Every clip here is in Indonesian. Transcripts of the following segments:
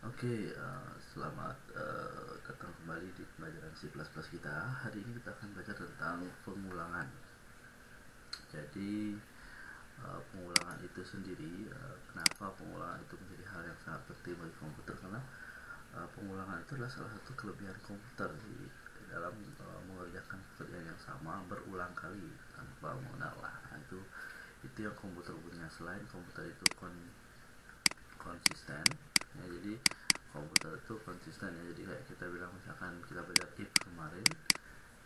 Selamat datang kembali di pelajaran C++ kita. Hari ini kita akan belajar tentang pengulangan. Jadi pengulangan itu sendiri, kenapa pengulangan itu menjadi hal yang sangat penting bagi komputer? Karena pengulangan itu adalah salah satu kelebihan komputer di dalam mengerjakan pekerjaan yang sama berulang kali tanpa mengenal. Itu yang komputer punya. Selain komputer itu konsisten, ya, jadi komputer itu konsisten, ya. Jadi kayak kita bilang, misalkan kita belajar if kemarin,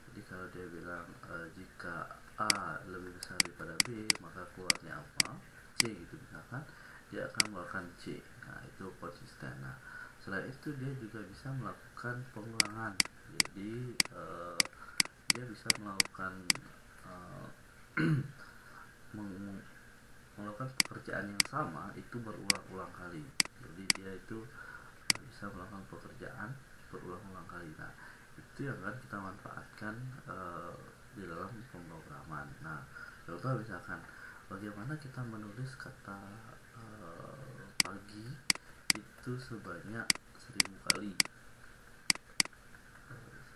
jadi kalau dia bilang jika A lebih besar daripada B, maka keluarnya apa? C, gitu misalkan, dia akan mengeluarkan C. Nah, itu konsisten. Nah, selain itu dia juga bisa melakukan pengulangan. Jadi dia bisa melakukan uh, melakukan pekerjaan yang sama itu berulang-ulang kali. Jadi dia itu bisa melakukan pekerjaan berulang-ulang kali. Nah, itu yang akan kita manfaatkan di dalam pemrograman. Nah, contoh misalkan bagaimana kita menulis kata pagi itu sebanyak 1000 kali.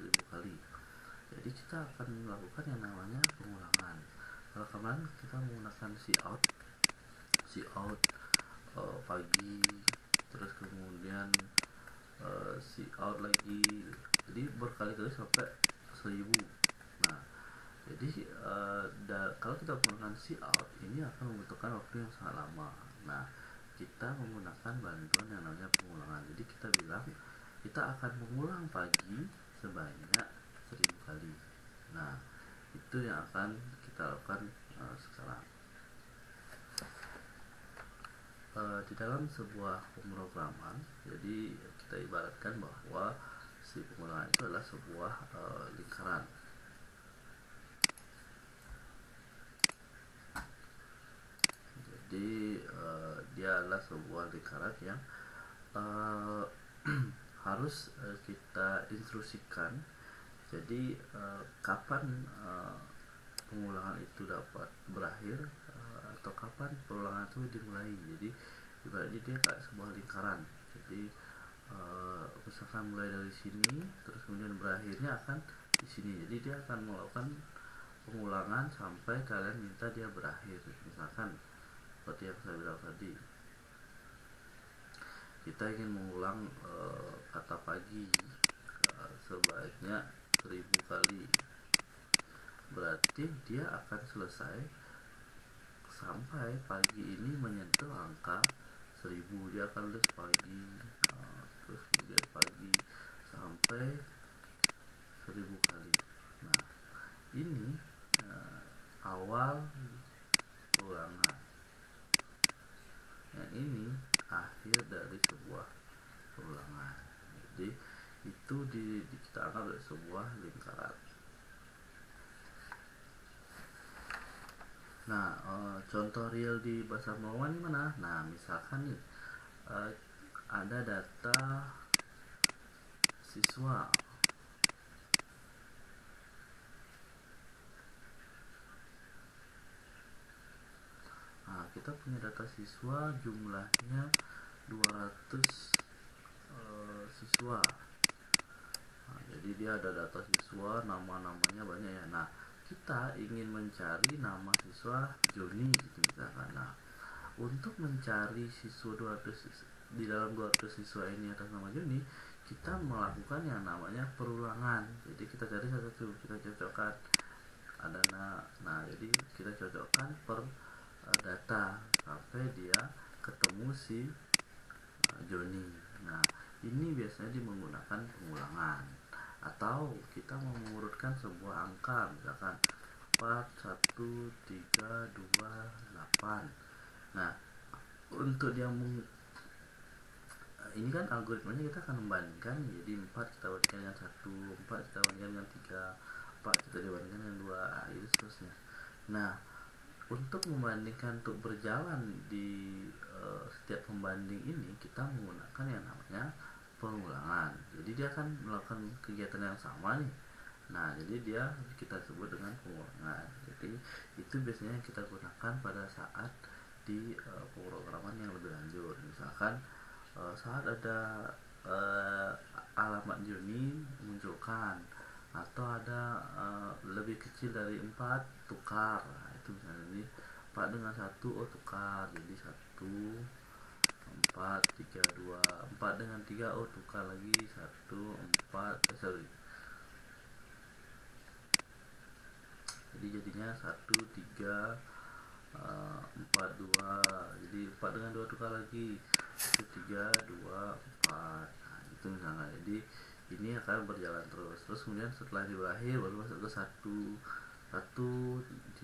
1000 kali. Jadi kita akan melakukan yang namanya pengulangan. Kalau kemarin kita menggunakan cout pagi, terus kemudian cout lagi, jadi berkali-kali sampai 1000. Nah, jadi kalau kita menggunakan cout ini akan membutuhkan waktu yang sangat lama. Nah, kita menggunakan bantuan yang namanya pengulangan. Jadi kita bilang kita akan mengulang pagi sebanyak 1000 kali. Nah, itu yang akan kita lakukan sekarang. Di dalam sebuah pemrograman, jadi kita ibaratkan bahwa si pengulangan itu adalah sebuah lingkaran. Jadi dia adalah sebuah lingkaran yang harus kita instruksikan. Jadi kapan pengulangan itu dapat berakhir atau kapan pengulangan itu dimulai. Jadi ibaratnya dia kayak sebuah lingkaran. Jadi misalkan mulai dari sini terus kemudian berakhirnya akan di sini. Jadi dia akan melakukan pengulangan sampai kalian minta dia berakhir. Misalkan seperti yang saya bilang tadi, kita ingin mengulang kata pagi sebanyak 1000 kali. Berarti dia akan selesai sampai pagi ini menyentuh angka 1000. Dia akan tulis pagi, terus kemudian pagi sampai 1000 kali. Nah, ini awal ulangan. Yang ini akhir dari sebuah ulangan. Jadi itu kita anggap sebagai sebuah lingkaran. Nah, contoh real di bahasa Melawan mana? Nah, misalkan nih ada data siswa. Nah, kita punya data siswa, jumlahnya 200 siswa. Nah, jadi dia ada data siswa, nama-namanya banyak, ya. Nah, kita ingin mencari nama siswa Joni, gitu misalkan. Nah, untuk mencari siswa 200 di dalam 200 siswa ini atas nama Joni, kita melakukan yang namanya perulangan. Jadi kita cari satu-satu, kita cocokkan ada nah jadi kita cocokkan per data sampai dia ketemu si Joni. Nah, ini biasanya menggunakan pengulangan. Atau kita mau mengurutkan sebuah angka, misalkan 4, 1, 3, 2, 8. Nah, untuk dia ini kan algoritmanya kita akan membandingkan. Jadi 4 kita bandingkan dengan 1, 4 kita bandingkan dengan 3, 4 kita dibandingkan dengan 2, itu seterusnya. Nah, untuk membandingkan, untuk berjalan di setiap pembanding ini, kita menggunakan yang namanya pengulangan. Jadi dia akan melakukan kegiatan yang sama nih. Nah, jadi dia kita sebut dengan pengulangan. Jadi itu biasanya kita gunakan pada saat di pemrograman yang lebih lanjut. Misalkan saat ada alamat Joni munculkan, atau ada lebih kecil dari 4 tukar. Nah, itu misalnya ini 4 dengan 1, oh tukar jadi 1 4 3 2, 4 dengan 3, oh tukar lagi 1 4, sorry, jadi jadinya 1 3 4 2, jadi 4 dengan 2 tukar lagi 1 3 2 4. Nah, itu misalnya. Jadi ini akan berjalan terus kemudian setelah di berakhir baru masuk ke satu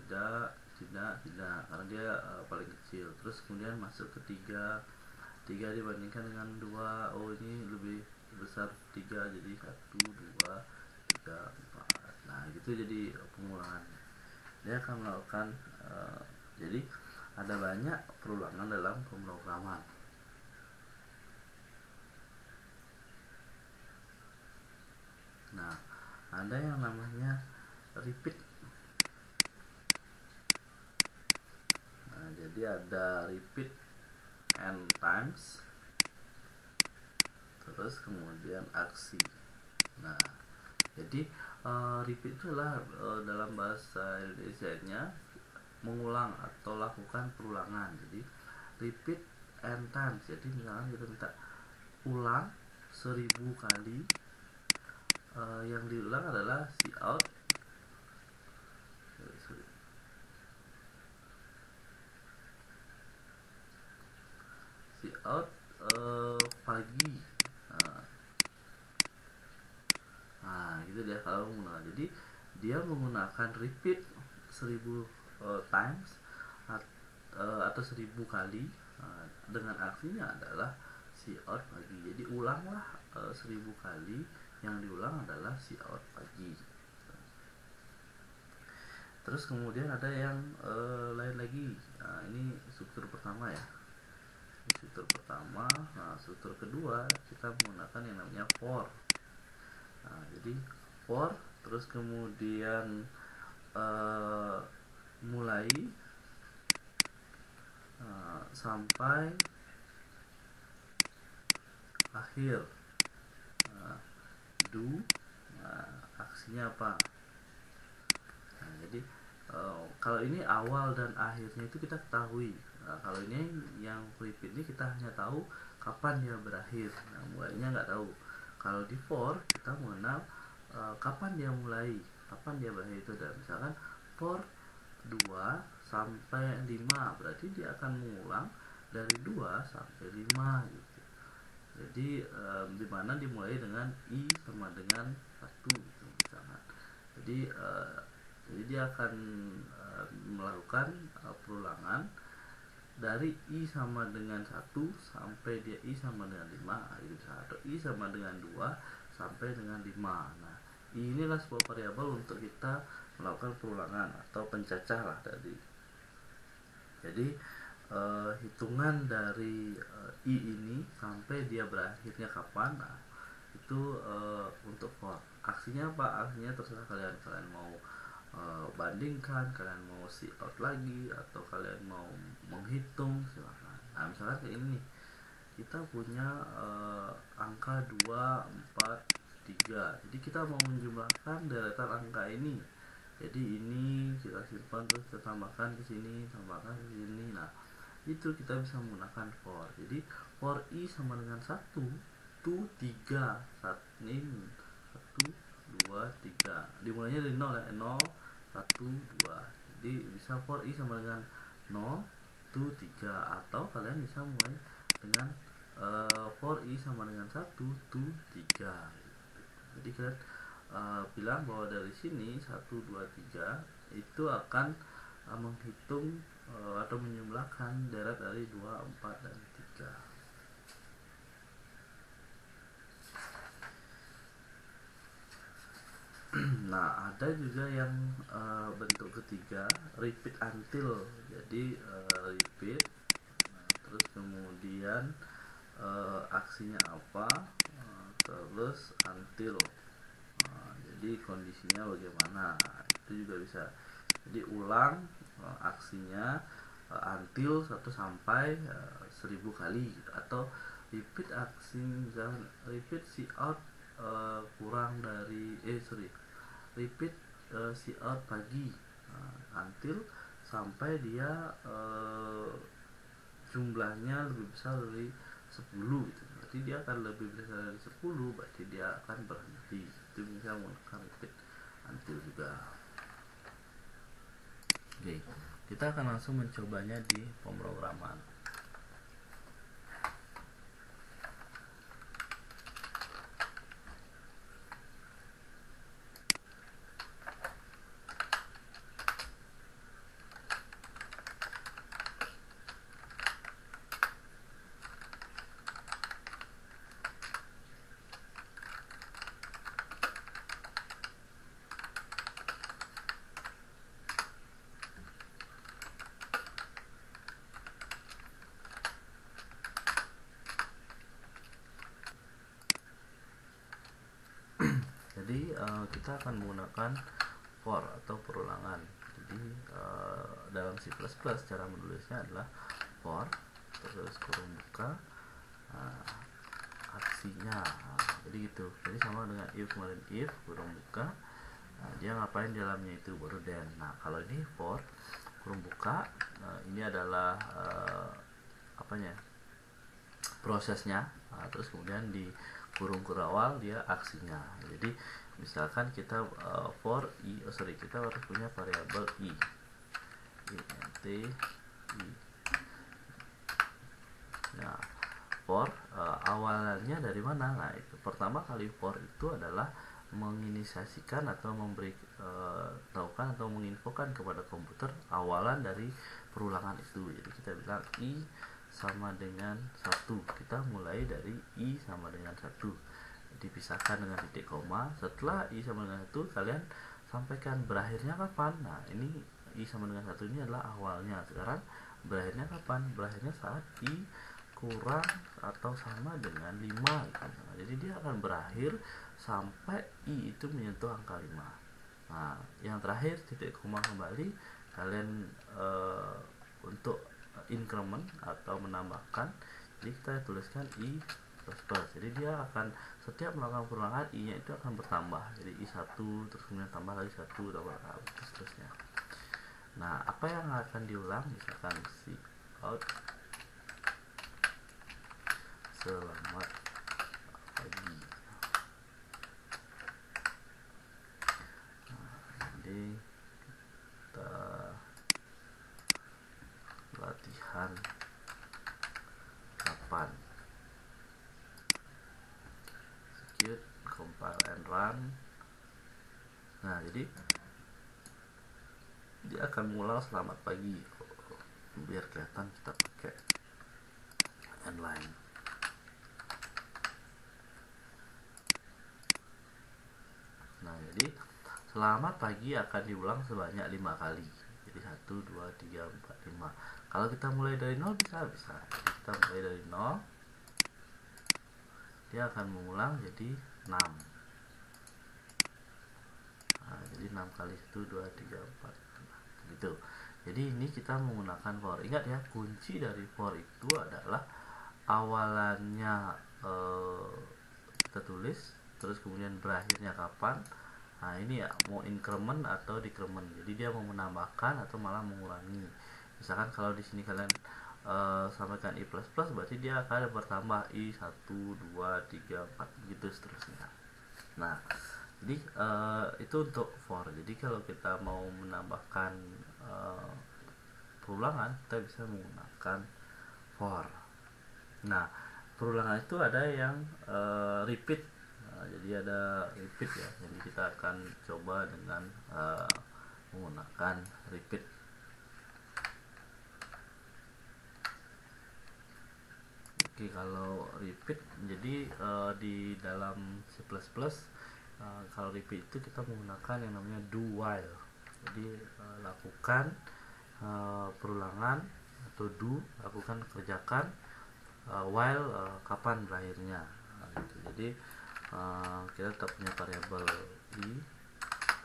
tidak karena dia paling kecil. Terus kemudian masuk ke 3 dibandingkan dengan 2, oh ini lebih besar 3, jadi 1 2 3 4. Nah gitu jadi pengulangannya. Dia akan melakukan jadi ada banyak perulangan dalam pemrograman. Nah, ada yang namanya repeat. Nah, jadi ada repeat n times, terus kemudian aksi. Nah, jadi repeat itu adalah dalam bahasa Indonesia-nya mengulang atau lakukan perulangan. Jadi repeat n times, jadi misalkan kita minta ulang 1000 kali, yang diulang adalah cout pagi. Nah gitu dia kalau menggunakan. Jadi dia menggunakan repeat 1000 times atau 1000 kali, dengan artinya adalah cout pagi. Jadi ulanglah 1000 kali, yang diulang adalah cout pagi. Terus kemudian ada yang lain lagi. Nah, ini struktur pertama ya. Struktur pertama. Nah, struktur kedua kita menggunakan yang namanya for. Nah, jadi for, terus kemudian mulai sampai akhir. Do, aksinya apa? Nah, jadi kalau ini awal dan akhirnya itu kita ketahui. Nah, kalau ini yang repeat ini kita hanya tahu kapan dia berakhir. Nah, mulainya nggak tahu. Kalau di for kita mengenal kapan dia mulai, kapan dia berakhir. Itu dan misalkan for 2 sampai 5, berarti dia akan mengulang dari 2 sampai 5 gitu. Jadi dimana dimulai dengan i sama dengan 1 gitu misalkan. Jadi dia akan melakukan perulangan dari i sama dengan 1 sampai dia i sama dengan 5 gitu, atau i sama dengan 2 sampai dengan 5. Nah, inilah sebuah variabel untuk kita melakukan perulangan atau pencacah lah tadi. Jadi hitungan dari i ini sampai dia berakhirnya kapan, nah itu untuk for. Aksinya apa? Aksinya terserah kalian mau bandingkan, kalian mau cout lagi, atau kalian mau menghitung, silahkan. Nah misalkan kayak ini nih, kita punya angka 2 4 3, jadi kita mau menjumlahkan deretan angka ini. Jadi ini kita simpan, terus kita tambahkan ke sini, tambahkan ke sini. Nah itu kita bisa menggunakan for. Jadi for i sama dengan 1 2 3, ini 1 2 3, dimulainya dari 0 ya, 0 1 2. Jadi bisa for i sama dengan 0 2 3, atau kalian bisa mulai dengan for i sama dengan 1 2 3. Jadi kalian bilang bahwa dari sini 1 2 3 itu akan menghitung atau menjumlahkan deret dari 2 4 dan 3. Nah ada juga yang bentuk ketiga, repeat until. Jadi repeat, terus kemudian aksinya apa, terus until. Jadi kondisinya bagaimana, itu juga bisa. Jadi ulang aksinya until 1 sampai 1000 kali, atau repeat aksi, misalkan repeat si out kurang dari repeat si out pagi, until sampai dia jumlahnya lebih besar dari 10 gitu. Berarti dia akan lebih besar dari 10, berarti dia akan berhenti. Itu bisa menggunakan repeat until juga. Oke, kita akan langsung mencobanya di pemrograman. Jadi kita akan menggunakan for atau perulangan. Jadi dalam C++ cara menulisnya adalah for terus kurung buka aksinya. Jadi gitu. Jadi sama dengan if kemarin, if kurung buka, dia ngapain di dalamnya itu baru then. Nah kalau ini for kurung buka, ini adalah apanya, prosesnya, terus kemudian di kurung kurawal dia aksinya. Jadi misalkan kita for kita harus punya variabel int i. Nah for awalannya dari mana? Nah itu pertama kali for itu adalah menginisiasikan atau memberi tahukan atau menginfokan kepada komputer awalan dari perulangan itu. Jadi kita bilang i sama dengan 1, kita mulai dari i sama dengan 1 dipisahkan dengan titik koma. Setelah i sama dengan 1 kalian sampaikan berakhirnya kapan. Nah ini i sama dengan 1 ini adalah awalnya. Sekarang berakhirnya kapan? Berakhirnya saat i kurang atau sama dengan 5 gitu. Nah, jadi dia akan berakhir sampai i itu menyentuh angka 5. Nah yang terakhir titik koma kembali, kalian untuk increment atau menambahkan, jadi kita tuliskan i plus. Jadi dia akan setiap melakukan perulangan i nya itu akan bertambah. Jadi i1 terus kemudian tambah lagi 1 tambah lagi seterusnya. Nah apa yang akan diulang? Misalkan si out selamat pagi. Jadi kita latihan kapan, execute, compile and run. Nah jadi dia akan mengulang selamat pagi, biar kelihatan kita pakai inline. Nah jadi selamat pagi akan diulang sebanyak 5 kali. Jadi 1, 2, 3, 4, 5. Kalau kita mulai dari 0 bisa. Jadi kita mulai dari 0, dia akan mengulang jadi 6. Nah, jadi 6 kali 1, 2, 3, 4 gitu. Jadi ini kita menggunakan for. Ingat ya, kunci dari for itu adalah awalannya kita tulis, terus kemudian berakhirnya kapan. Nah ini ya, mau increment atau decrement. Jadi dia mau menambahkan atau malah mengurangi. Misalkan kalau di sini kalian sampaikan i++, berarti dia akan bertambah i 1, 2, 3, 4 begitu seterusnya. Nah jadi itu untuk for. Jadi kalau kita mau menambahkan perulangan, kita bisa menggunakan for. Nah perulangan itu ada yang repeat. Jadi ada repeat ya. Jadi kita akan coba dengan menggunakan repeat. Oke, kalau repeat, jadi di dalam C++ kalau repeat itu kita menggunakan yang namanya do while. Jadi lakukan perulangan atau do, lakukan, kerjakan, while kapan berakhirnya. Gitu. Jadi kita tetap punya variabel i,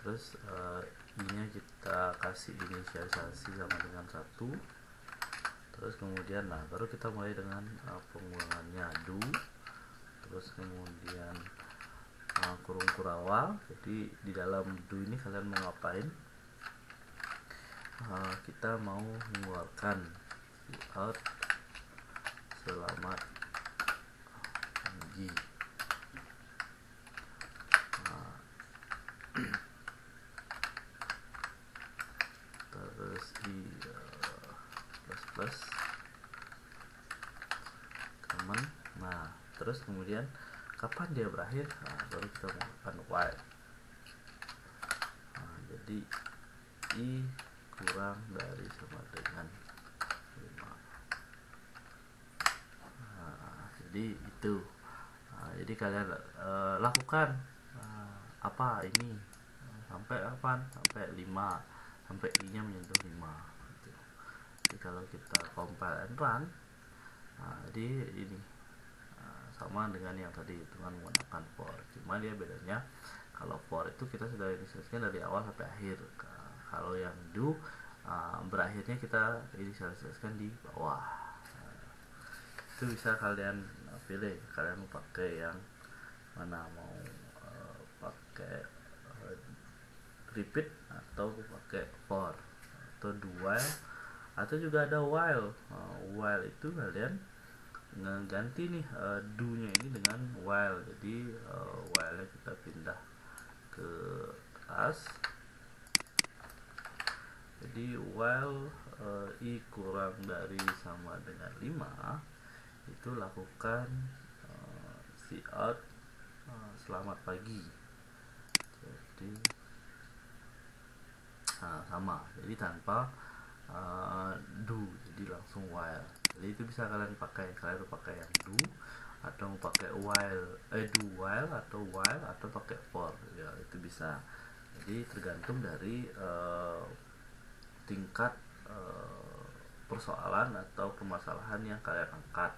terus i nya kita kasih inisialisasi sama dengan 1, Terus kemudian baru kita mulai dengan pengulangannya do, terus kemudian kurung kurawal. Jadi di dalam do ini kalian mau ngapain? Kita mau mengeluarkan out selamat pagi. Terus plus teman. Nah terus kemudian kapan dia berakhir? Baru kita menggunakan while. Jadi i kurang dari sama dengan 5. Jadi itu. Jadi kalian lakukan apa ini sampai kapan? Sampai 5, sampai i nya menyentuh 5 gitu. Jadi kalau kita compile and run, jadi ini sama dengan yang tadi dengan menggunakan for, cuma dia bedanya kalau for itu kita sudah inisialisasikan dari awal sampai akhir. Kalau yang do berakhirnya kita inisialisasikan di bawah. Itu bisa kalian pilih, kalian mau pakai yang mana, mau pakai repeat atau pakai for atau do while, atau juga ada while. While itu kalian ngeganti nih do nya ini dengan while. Jadi while nya kita pindah ke atas. Jadi while i kurang dari sama dengan 5 itu lakukan cout selamat pagi. Jadi sama, jadi tanpa do, jadi langsung while. Jadi itu bisa kalian pakai yang do atau mau pakai while, do while atau while atau pakai for ya, itu bisa. Jadi tergantung dari tingkat persoalan atau permasalahan yang kalian angkat.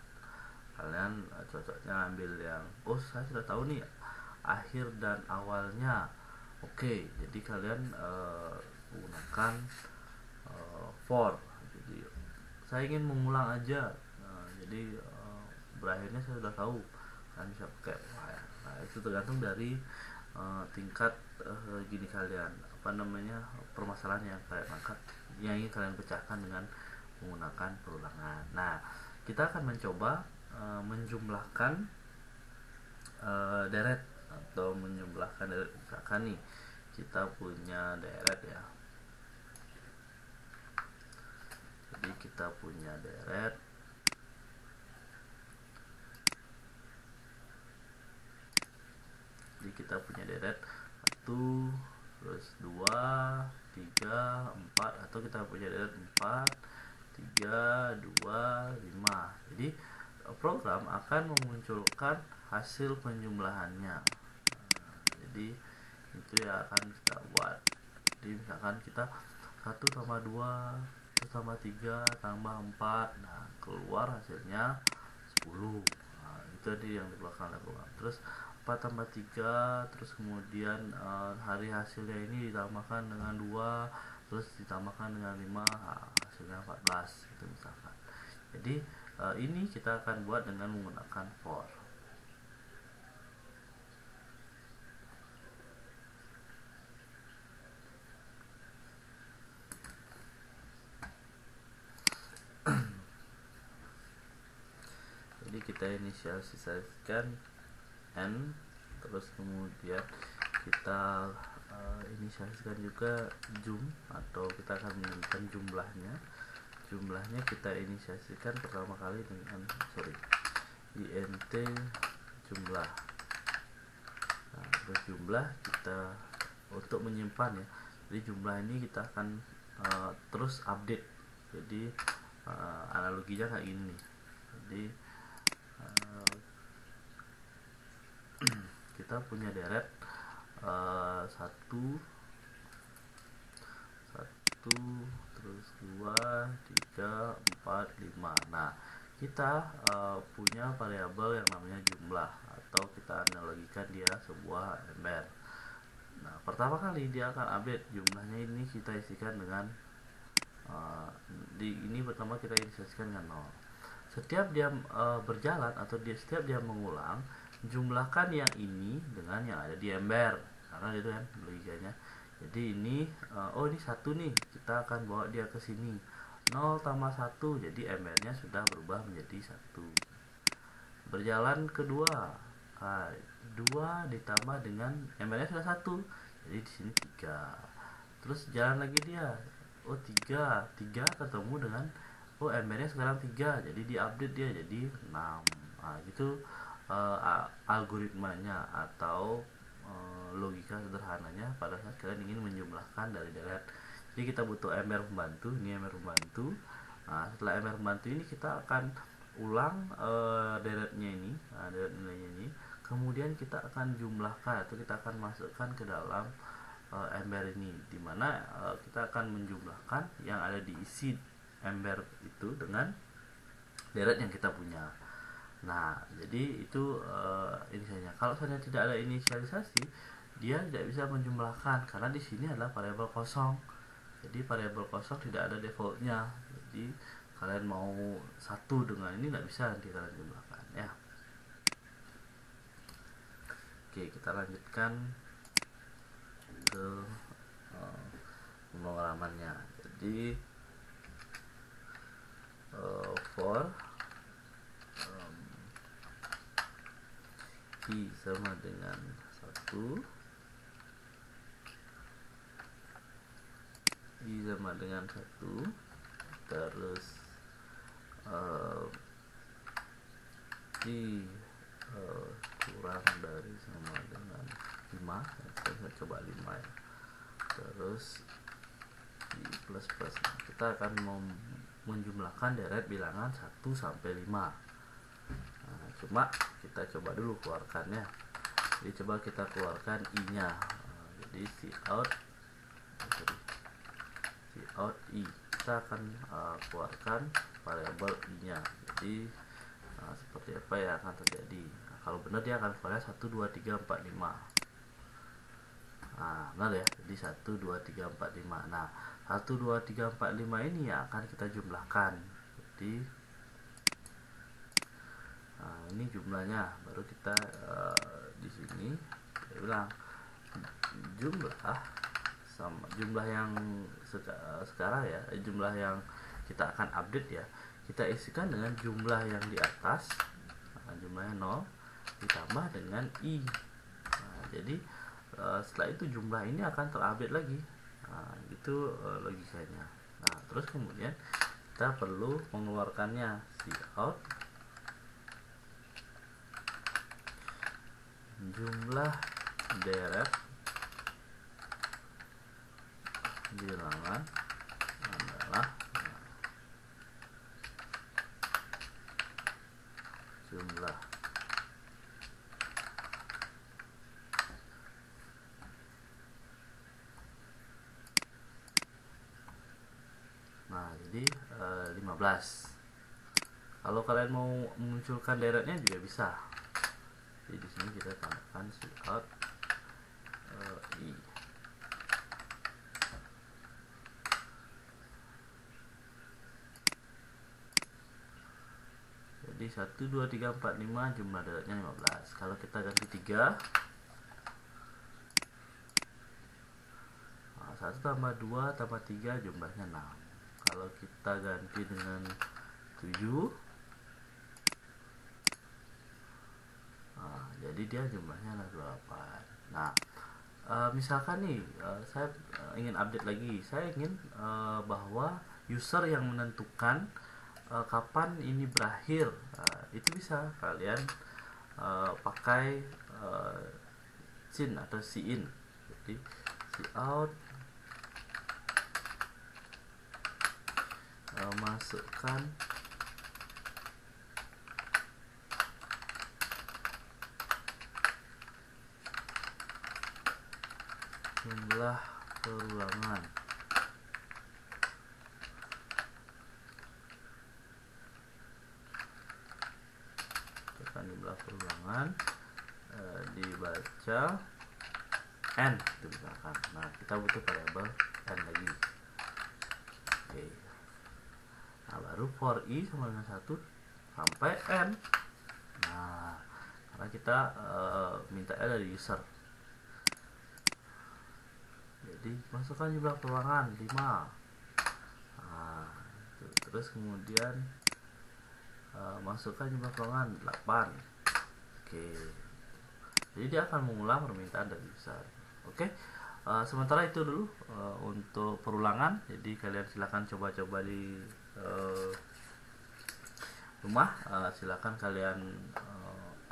Kalian cocoknya ambil yang saya sudah tahu nih akhir dan awalnya. Oke, jadi kalian menggunakan for. Jadi saya ingin mengulang aja. Jadi berakhirnya saya sudah tahu, kalian bisa pakai while. Itu tergantung dari tingkat gini kalian permasalahan yang kalian angkat, yang ingin kalian pecahkan dengan menggunakan perulangan. Nah, kita akan mencoba menjumlahkan deret atau menjumlahkan deret. Misalkan nih kita punya deret ya, jadi kita punya deret satu, terus 2, 3, 4, atau kita punya deret 4, 3, 2, 5. Jadi program akan memunculkan hasil penjumlahannya. Jadi itu ya akan kita buat. Jadi misalkan kita 1 tambah 2 tambah 3 tambah 4, nah keluar hasilnya 10. Itu tadi yang di belakang program. Terus 4 tambah 3, terus kemudian hari hasilnya ini ditambahkan dengan 2, terus ditambahkan dengan 5, hasilnya 14 gitu misalkan. Jadi ini kita akan buat dengan menggunakan for. Jadi kita inisialisasikan n, terus kemudian kita inisialisasikan juga jum, atau kita akan menentukan jumlahnya kita inisialisasikan pertama kali dengan int jumlah. Terus jumlah kita untuk menyimpan ya, jadi jumlah ini kita akan terus update. Jadi analoginya kayak gini nih. Jadi kita punya deret 1, terus 2, 3, 4, 5. Nah, kita punya variabel yang namanya jumlah, atau kita analogikan dia sebuah ember. Nah, pertama kali dia akan update jumlahnya, ini kita isikan dengan Di ini pertama kita inisialisasikan dengan 0. Setiap dia berjalan atau setiap dia mengulang, jumlahkan yang ini dengan yang ada di ember, karena itu kan logikanya. Jadi ini ini 1 nih, kita akan bawa dia ke sini. 0 tambah 1, jadi embernya sudah berubah menjadi 1. Berjalan kedua, 2 ditambah dengan embernya sudah 1, jadi di sini 3. Terus jalan lagi dia, 3 ketemu dengan embernya sekarang 3, jadi diupdate dia jadi 6. Gitu algoritmanya atau logika sederhananya pada saat kalian ingin menjumlahkan dari deret. Jadi kita butuh ember pembantu, ini ember pembantu. Setelah ember pembantu ini kita akan ulang deretnya ini, deret nilainya ini. Kemudian kita akan jumlahkan atau kita akan masukkan ke dalam ember ini, dimana kita akan menjumlahkan yang ada di isi ember itu dengan deret yang kita punya. Nah, jadi itu inisialnya. Kalau misalnya tidak ada inisialisasi, dia tidak bisa menjumlahkan karena di sini adalah variabel kosong. Jadi variabel kosong tidak ada defaultnya. Jadi kalian mau 1 dengan ini nggak bisa nanti kalian jumlahkan ya. Oke, kita lanjutkan ke pemrogramannya. Jadi for I sama dengan 1, I sama dengan 1, terus I kurang dari sama dengan 5, saya coba 5 ya. Terus I plus plus, kita akan menjumlahkan deret bilangan 1 sampai 5. Cuma kita coba dulu keluarkannya. Jadi coba kita keluarkan I-nya. Jadi cout I, kita akan keluarkan variabel I-nya. Jadi seperti apa yang akan terjadi? Kalau benar dia akan keluarnya 1 2 3 4 5. Benar ya. Jadi 1 2 3 4 5. Nah, 1 2 3 4 5 ini yang akan kita jumlahkan. Jadi ini jumlahnya, baru kita di sini saya bilang jumlah yang sekarang ya, jumlah yang kita akan update ya, kita isikan dengan jumlah yang di atas, jumlahnya 0 ditambah dengan I. Jadi setelah itu jumlah ini akan terupdate lagi. Itu logikanya. Terus kemudian kita perlu mengeluarkannya, cout jumlah deret bilangan adalah jumlah jadi 15. Kalau kalian mau memunculkan deretnya juga bisa. Jadi di sini kita tambahkan cout I. Jadi 1 2 3 4 5 jumlah deretnya 15. Kalau kita ganti 3, 1 tambah 2 tambah 3 jumlahnya 6. Kalau kita ganti dengan 7, jadi dia jumlahnya adalah 28. Nah, misalkan nih saya ingin update lagi, saya ingin bahwa user yang menentukan kapan ini berakhir. Itu bisa kalian pakai cin atau cin. Jadi cout masukkan jumlah perulangan. Tekan jumlah perulangan, dibaca n itu misalkan. Nah, kita butuh variabel n lagi. Oke. Nah, baru for i sama dengan 1 sampai n. Nah, karena kita minta dari user, jadi masukkan jumlah perulangan 5. Nah, terus kemudian masukkan jumlah perulangan 8. Oke, jadi dia akan mengulang permintaan dari user. Oke. Sementara itu dulu untuk perulangan. Jadi kalian silahkan coba-coba di rumah. Silahkan kalian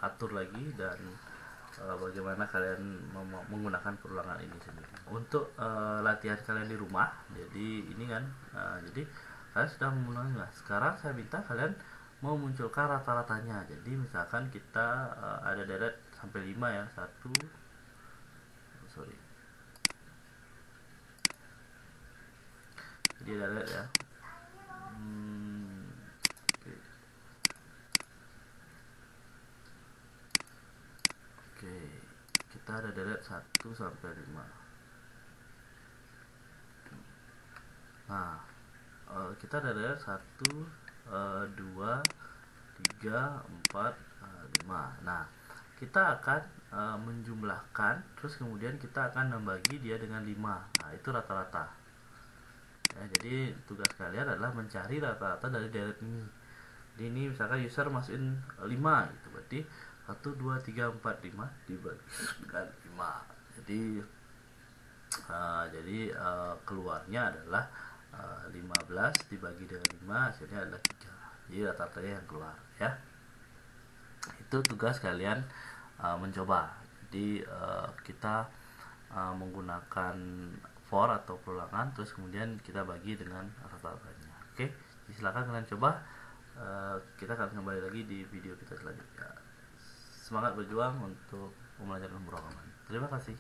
atur lagi dan bagaimana kalian menggunakan perulangan ini sendiri untuk latihan kalian di rumah. Jadi ini kan jadi kalian sudah mengulanginya. Sekarang saya minta kalian memunculkan rata-ratanya. Jadi misalkan kita ada deret sampai 5 ya, jadi ada deret ya. Oke, kita ada deret 1 sampai 5. Nah, kita ada deret 1, 2, 3, 4, 5. Nah, kita akan menjumlahkan, terus kemudian kita akan membagi dia dengan 5. Nah, itu rata-rata ya. Jadi tugas kalian adalah mencari rata-rata dari deret ini. Jadi ini misalkan user masukin 5 gitu, berarti 1, 2, 3, 4, 5 dibagi dengan 5. Jadi keluarnya adalah 15 dibagi dengan 5, hasilnya adalah 3. Jadi rata-ratanya yang keluar ya. Itu tugas kalian mencoba. Jadi kita menggunakan for atau perulangan, terus kemudian kita bagi dengan rata-ratanya. Oke, silakan kalian coba. Kita akan kembali lagi di video kita selanjutnya. Semangat berjuang untuk pembelajaran pemrograman. Terima kasih.